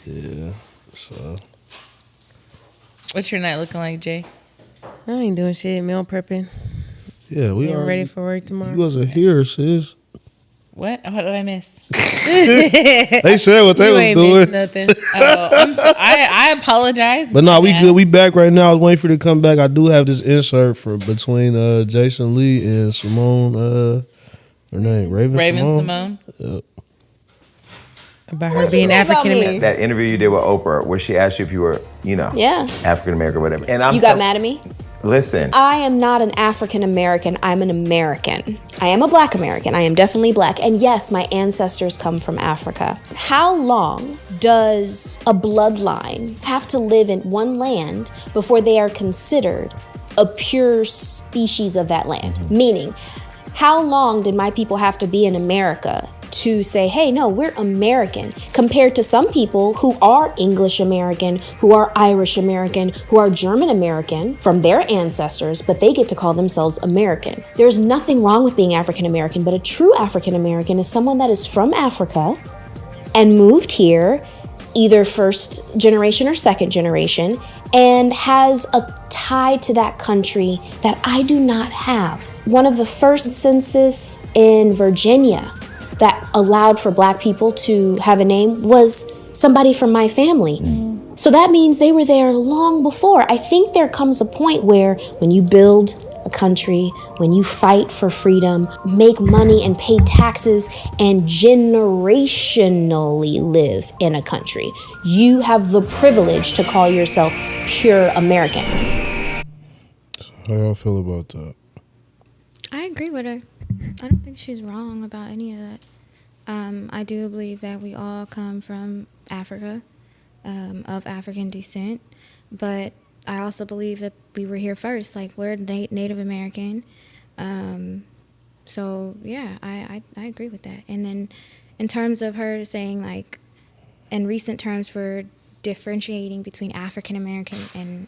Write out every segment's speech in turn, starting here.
Yeah. So. What's your night looking like, Jay? I ain't doing shit. Meal prepping. Yeah, we Getting are ready for work tomorrow. You wasn't here, sis. What did I miss? They said what they You was ain't doing. missed nothing. Oh, I apologize. But no, My we bad. good. We back right now. I was waiting for you to come back. I do have this insert for between Jason Lee and Simone. Her name Raven Simone. Yep. About her What'd you being say about African me? American. That interview you did with Oprah, where she asked you if you were, Yeah. African American or whatever. And I'm You got mad at me? Listen, I am not an African American. I'm an American. I am a Black American. I am definitely Black. And yes, my ancestors come from Africa. How long does a bloodline have to live in one land before they are considered a pure species of that land? Meaning, how long did my people have to be in America to say, hey, no, we're American, compared to some people who are English American, who are Irish American, who are German American from their ancestors, but they get to call themselves American. There's nothing wrong with being African American, but a true African American is someone that is from Africa and moved here, either first generation or second generation, and has a tie to that country that I do not have. One of the first census in Virginia that allowed for Black people to have a name was somebody from my family. So that means they were there long before. I think there comes a point where when you build a country, when you fight for freedom, make money and pay taxes and generationally live in a country, you have the privilege to call yourself pure American. How y'all feel about that? I agree with her. I don't think she's wrong about any of that. I do believe that we all come from Africa, of African descent, but I also believe that we were here first. Like, we're Native American. So, yeah, I agree with that. And then in terms of her saying, like, in recent terms for differentiating between African American and,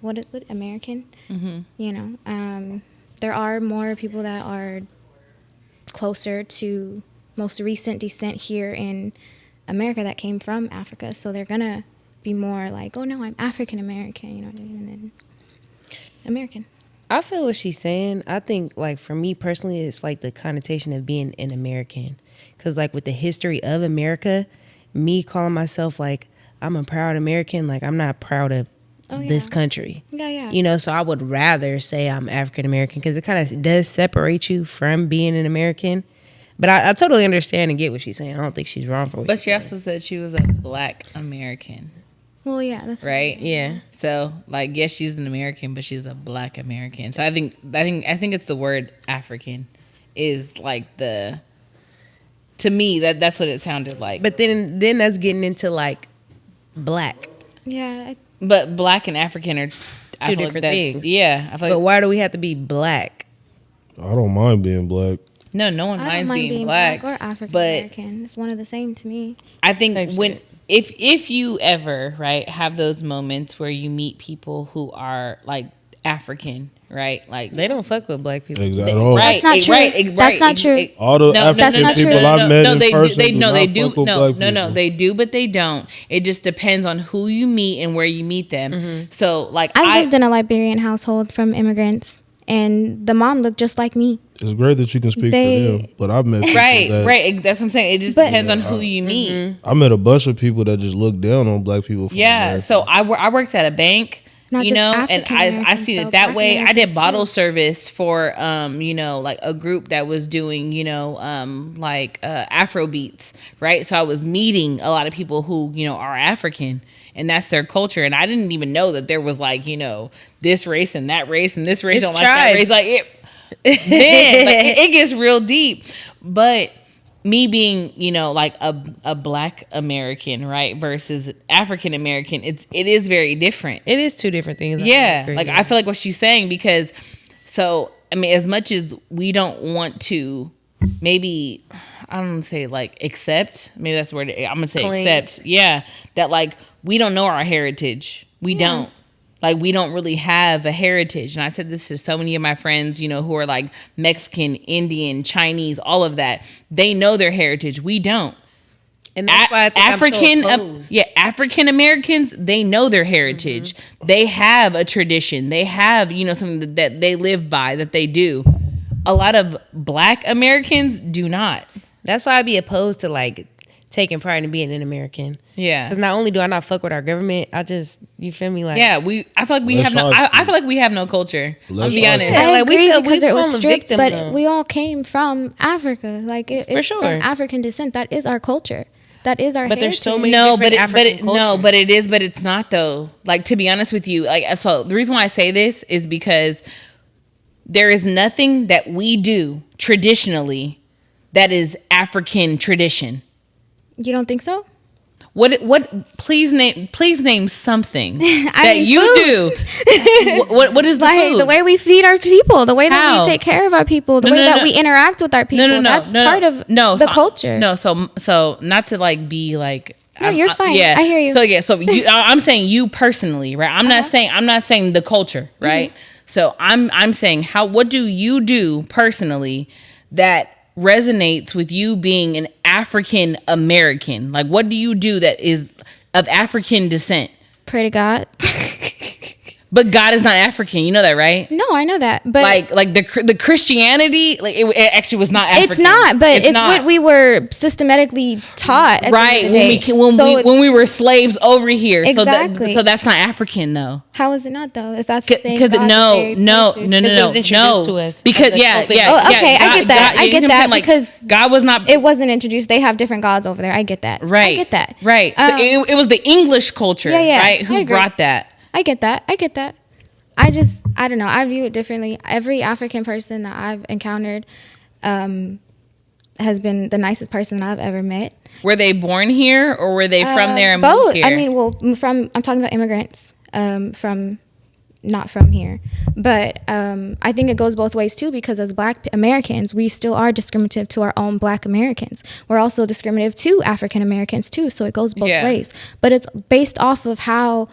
what is it, American? Mm-hmm. You know, there are more people that are closer to most recent descent here in America that came from Africa. So they're going to be more like, oh, no, I'm African American, you know what I mean? And then American. I feel what she's saying. I think, like, for me personally, it's like the connotation of being an American. Because, like, with the history of America, me calling myself, like, I'm a proud American, like, I'm not proud of this country. Yeah. You know, so I would rather say I'm African American because it kind of does separate you from being an American. But I totally understand and get what she's saying. I don't think she's wrong for what But she's she also said she was a Black American, Well, yeah, that's right? Yeah. So, like, yes, she's an American, but she's a Black American. So I think it's the word African is like to me that's what it sounded like. But then that's getting into like Black. Yeah. But Black and African are Two different things. Yeah, I feel But like why do we have to be Black? I don't mind being Black. no one I minds don't mind being Black or African but American. It's one of the same to me. I think Type when shit. if you ever right have those moments where you meet people who are like African, right? Like They don't fuck with Black people. Exactly. All That's not true. That's not true. the African not people true. I've met in they person do, do no, not they do. fuck with No, Black no, people. they do, but they don't. It just depends on who you meet and where you meet them. So, like, I lived in a Liberian household from immigrants, and the mom looked just like me. It's great that you can speak They- for them, but I've met people that, right. That's what I'm saying. It just But- depends on who you meet. I met a bunch of people that just look down on Black people. From Yeah. America. So I worked at a bank. Not You just know, and African I Americans, seen though, it that Black way. I did Americans, bottle too. service for, like a group that was doing, Afro beats, right? So I was meeting a lot of people who, are African, and that's their culture. And I didn't even know that there was like, this race and that race and this race It's don't like that tribes. race. Like man, like, it gets real deep. But me being, like a Black American, right, versus African American, it is very different. It is two different things. Yeah, agree, like I feel like what she's saying, because so I mean, as much as we don't want to, maybe I don't want to say like accept, maybe that's the word I'm gonna say, Claim. accept. Yeah, that like we don't know our heritage. We don't. Like, we don't really have a heritage. And I said this to so many of my friends, who are like Mexican, Indian, Chinese, all of that. They know their heritage. We don't. And that's why I think African, I'm so opposed. African Americans, they know their heritage. Mm-hmm. They have a tradition. They have, something that they live by, that they do. A lot of Black Americans do not. That's why I'd be opposed to like taking pride in being an American. Yeah. Because not only do I not fuck with our government, I just, you feel me? Like, Yeah, I feel like we have no. I feel like we have no culture. I'll be honest. Yeah, I like, we agree feel- because we it was form a strict, victim, but though. we all came from Africa. Like it's sure. from African descent. That is our culture. That is our. But there's so heritage. many No, but different African cultures. but it is, but it's not though. Like, to be honest with you, like, so the reason why I say this is because there is nothing that we do traditionally that is African tradition. You don't think so? What please name something that mean, you do. What is the Like food? the way we feed our people, the way that How? we take care of our people, the No, way no, that no. we interact with our people. That's part of the culture. No, so not to like be like. No, you're fine. I hear you. So I'm saying you personally, right? I'm not saying the culture, right? So I'm saying what do you do personally that resonates with you being an African American? Like, what do you do that is of African descent? Pray to God. But God is not African. You know that, right? No, I know that, but Like the Christianity, like it actually was not African. it's not. But it's not. what we were systematically taught. At Right, the end of the day. when we were slaves over here. Exactly. So that's not African though. How is it not though? If that's the same Because God no, that they no, posted. no, no, Because it was no, introduced no. to us Because as a yeah, something- yeah. Oh, yeah, okay, I get that. I you get know what I'm that saying? Like, because God was not It wasn't introduced. They have different gods over there. I get that. right. I get that. Right. So it was the English culture, Yeah, yeah, right? I Who agree. brought that? I get that. I don't know. I view it differently. Every African person that I've encountered has been the nicest person I've ever met. Were they born here or were they from there and Both. moved here? I mean, I'm talking about immigrants not from here. But I think it goes both ways too, because as Black Americans, we still are discriminative to our own Black Americans. We're also discriminative to African Americans too. So it goes both Yeah. ways. But it's based off of how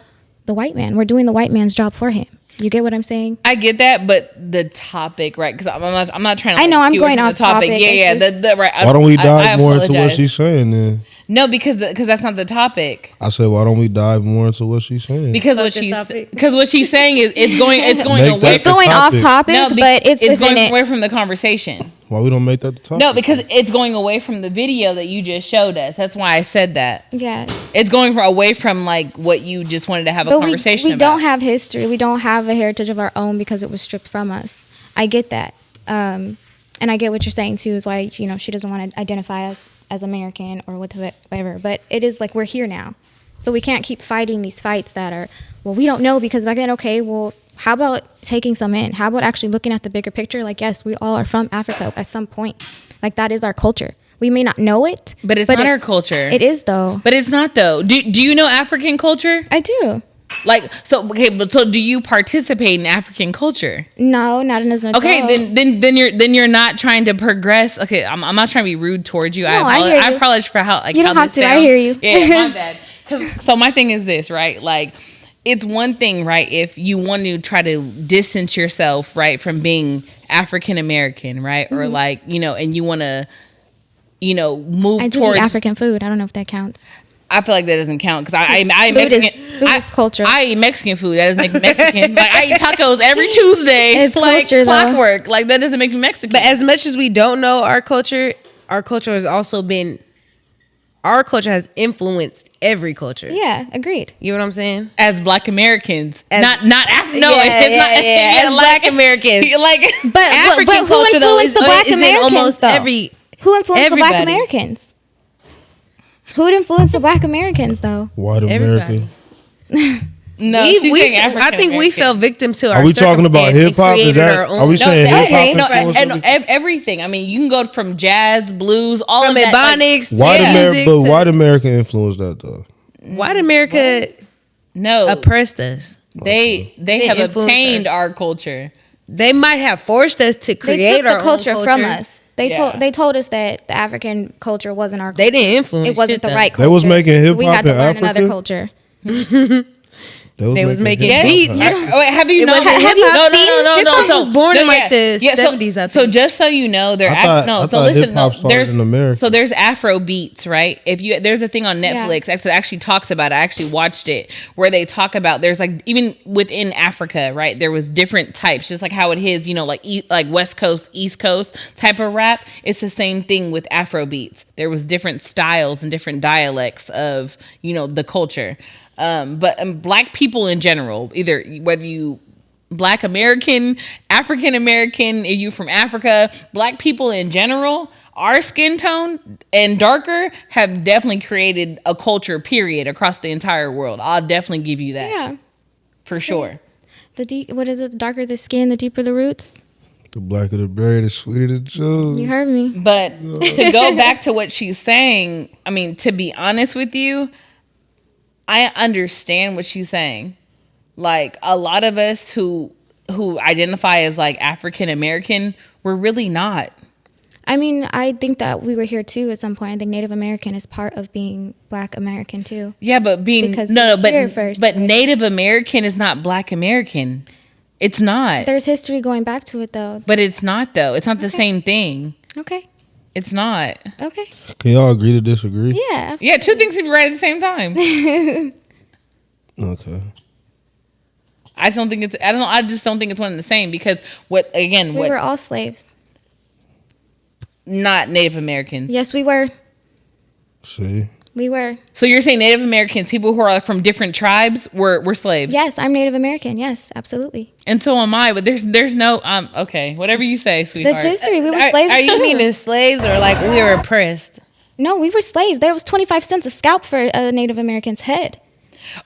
we're doing the white man's job for him. You get what I'm saying? I get that, but the topic, right? Because I'm not trying to. I know, I'm skew going from off the topic. topic. Yeah, It's just- right. Why don't we I dive more into what apologize. she's saying then? No, because that's not the topic. I said, why don't we dive more into what she's saying? Because what she's saying is it's going Make away. that It's going off topic, No, but it's within going it. away from the conversation. Why we don't make that the topic? No, because it's going away from the video that you just showed us. That's why I said that. Yeah. It's going away from like what you just wanted to have a But conversation we about. don't have history. We don't have a heritage of our own because it was stripped from us. I get that. And I get what you're saying too, is why, she doesn't want to identify as American or whatever. But it is like we're here now. So we can't keep fighting these fights that are, well, we don't know because back then, okay, well, how about taking some in? How about actually looking at the bigger picture? Like, yes, we all are from Africa at some point. Like, that is our culture. We may not know it. But it's not our culture. It is, though. But it's not, though. Do you know African culture? I do. Like, so do you participate in African culture? No, not as an adult. Okay, then you're not trying to progress. Okay, I'm not trying to be rude towards you. No, I hear you. I apologize for how You don't how have this to. I sounds. hear you. Yeah, my bad. So my thing is this, right? Like, it's one thing, right, if you want to try to distance yourself, right, from being African American, right, or like, and you want to, move I do towards eat African food. I don't know if that counts. I feel like that doesn't count because I eat Food is- Mexican. food is culture. I eat Mexican food. That doesn't make me Mexican. Like, I eat tacos every Tuesday. It's like culture, though. clockwork. Like, that doesn't make me Mexican. But as much as we don't know our culture has also been, our culture has influenced every culture. Yeah, agreed. You know what I'm saying? as Black Americans, As- not Yeah, it's yeah, not yeah. As Black Americans. like But African who culture, though, influenced is- the Black is in Americans, almost though? every- Who influenced the Black everybody. Americans? Who influenced the Black Americans, though? White Everybody. American. no, We- she's we- saying African I think we American. fell victim to our Are we talking about circumstance and hip hop? Is created that? our own- Are we saying No, hip hop? okay. No, influenced and everything? everything. I mean, you can go from jazz, blues, all from of that. like, Ebonics, White to American, music but to- white American influenced that though. White America no, oppressed us. they They have influenced obtained us. our culture. They might have forced us to They create took our the culture own from us. They Yeah. told us that the African culture wasn't our culture. They didn't influence. It wasn't shit, the though. right They culture. was making hip We hop had to in learn another Africa? culture. They was making Yes. beats. Wait, have you not? Have you no, seen? no, no, no, Hip no. hop So, was born in no, like the 70s. I So think. just so you know, there. I thought listen. hip-hop started There's in America. so there's Afro beats, right? If you there's a thing on Netflix that actually talks about it. I actually watched it where they talk about there's like even within Africa, right? There was different types, just like how it is, like West Coast, East Coast type of rap. It's the same thing with Afro beats. There was different styles and different dialects of the culture. But black people in general, either whether you Black American, African American, if you from Africa, black people in general, our skin tone and darker have definitely created a culture, period, across the entire world. I'll definitely give you that. Yeah. For sure. What is it? The darker the skin, the deeper the roots. The blacker the berry, the sweeter the juice. You heard me. But to go back to what she's saying, I mean, to be honest with you, I understand what she's saying. Like a lot of us who identify as like African American, we're really not. I mean, I think that we were here too at some point. I think Native American is part of being Black American too. Yeah, but Because we're here first, but right? Native American is not Black American. It's not. There's history going back to it though. But it's not though. It's not the same thing. Okay. It's not. Okay. Can y'all agree to disagree? Yeah. Absolutely. Yeah, two things can be right at the same time. Okay. I just don't think it's one and the same because We were all slaves. not Native Americans. Yes, we were. See? We were. So you're saying Native Americans, people who are like from different tribes, were slaves? Yes, I'm Native American. Yes, absolutely. And so am I. But there's no okay, whatever you say, sweetheart. That's history. We were Are- slaves. are you You mean as slaves or like we were oppressed? No, we were slaves. There was 25 cents a scalp for a Native American's head.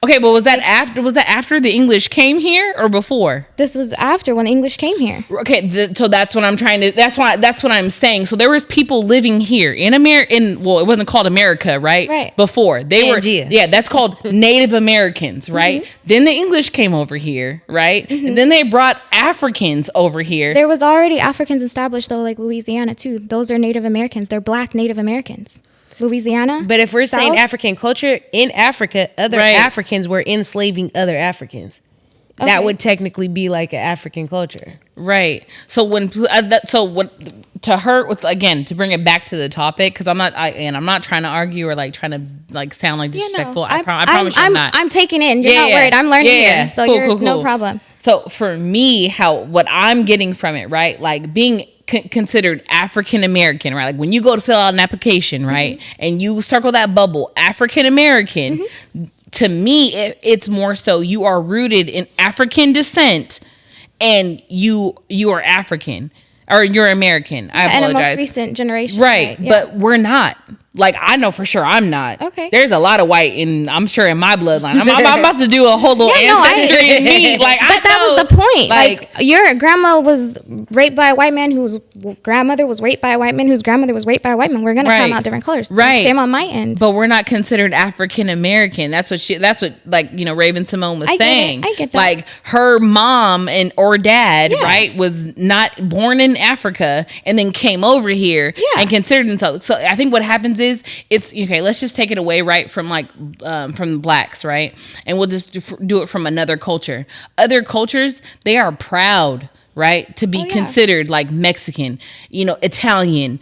Okay, but was that after the English came here or before? This was after when the English came here. Okay, so that's what I'm trying to. That's what I'm saying. So there was people living here in America. Well, it wasn't called America, right? Right. Before they were. Pangea. Yeah, that's called Native Americans, right? Then the English came over here, right? And then they brought Africans over here. There was already Africans established though, like Louisiana too. Those are Native Americans. They're Black Native Americans. Louisiana. But if we're saying South? African culture, in Africa, other Right. Africans were enslaving other Africans. Okay. That would technically be like an African culture. Right. So when to her with again to bring it back to the topic because I'm not trying to argue or like trying to like sound like disrespectful. I promise you I'm not. I'm taking in. You're Yeah, not yeah. worried. I'm learning Yeah, here. So cool, you're cool, no cool. problem. So for me, what I'm getting from it, right? Like being considered African American, right? Like when you go to fill out an application, right, and you circle that bubble, African American. To me, it's more so you are rooted in African descent, and you are African or you're American. I And a apologize. most recent generation. Right, Yeah. but we're not. Like I know for sure I'm not. Okay. There's a lot of white I'm sure in my bloodline. I'm about to do a whole little Yeah, no, ancestry in me. Like, But that was the point. Like, your grandma was raped by a white man whose grandmother was raped by a white man whose grandmother was raped by a white man. We're gonna come Right. out different colors. Right. Same on my end. but we're not considered African American. That's what like Raven Simone was I get it. saying. I get that. Like her mom or dad, Yeah. right, was not born in Africa and then came over here Yeah. and considered themselves. So I think what happens is it's okay. Let's just take it away, right, from from the blacks, right, and we'll just do it from another culture. Other cultures, they are proud, right, to be Oh, yeah. considered like Mexican, Italian,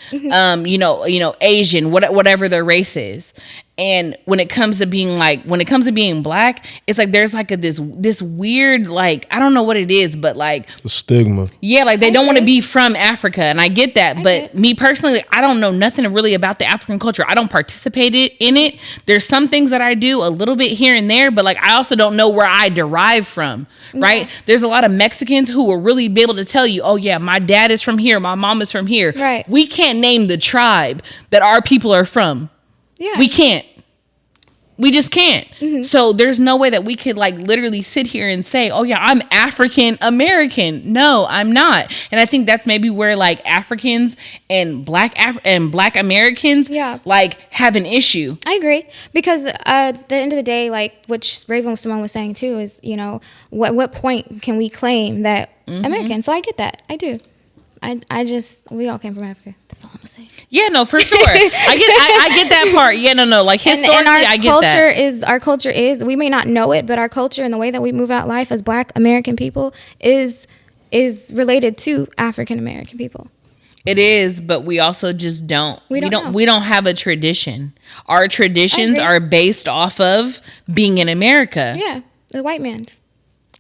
Asian, whatever their race is. And when it comes to being black, it's like there's like this weird, like, I don't know what it is, but like The stigma. yeah, like they don't want to be from Africa, and I get that. But me personally, I don't know nothing really about the African culture. I don't participate in it. There's some things that I do a little bit here and there, but like I also don't know where I derive from. Right? There's a lot of Mexicans who will really be able to tell you, oh yeah, my dad is from here, my mom is from here. Right. We can't name the tribe that our people are from. Yeah. We can't. We just can't. So there's no way that we could like literally sit here and say, oh yeah, I'm African American. No, I'm not. And I think that's maybe where like Africans and black Americans Yeah. like have an issue. I agree because at the end of the day, like which Raven Simone was saying too, is what point can we claim that American? So I get that. I do. we all came from Africa. That's all I'm gonna say. Yeah, no, for sure. I get that part. Yeah, no. Like historically, and our I get culture that. our culture is, we may not know it, but our culture and the way that we move out life as Black American people is related to African American people. It is, but we also just don't. We don't know. We don't have a tradition. Our traditions agree. are based off of being in America. Yeah, the white man's.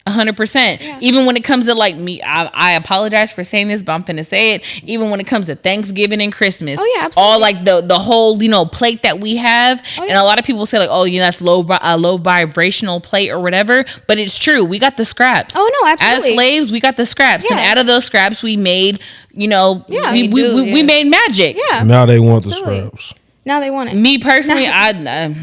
100%. Yeah. Even when it comes to like me, I apologize for saying this, but I'm finna say it. Even when it comes to Thanksgiving and Christmas, Oh, yeah, absolutely. all like the whole plate that we have, Oh, yeah. and a lot of people say like, oh, that's low vibrational plate or whatever. But it's true. We got the scraps. Oh, no, absolutely. As slaves, we got the scraps, and Yeah. out of those scraps, we made Yeah. we made magic. Yeah. Now they want the Absolutely. scraps. Now they want it. Me personally, I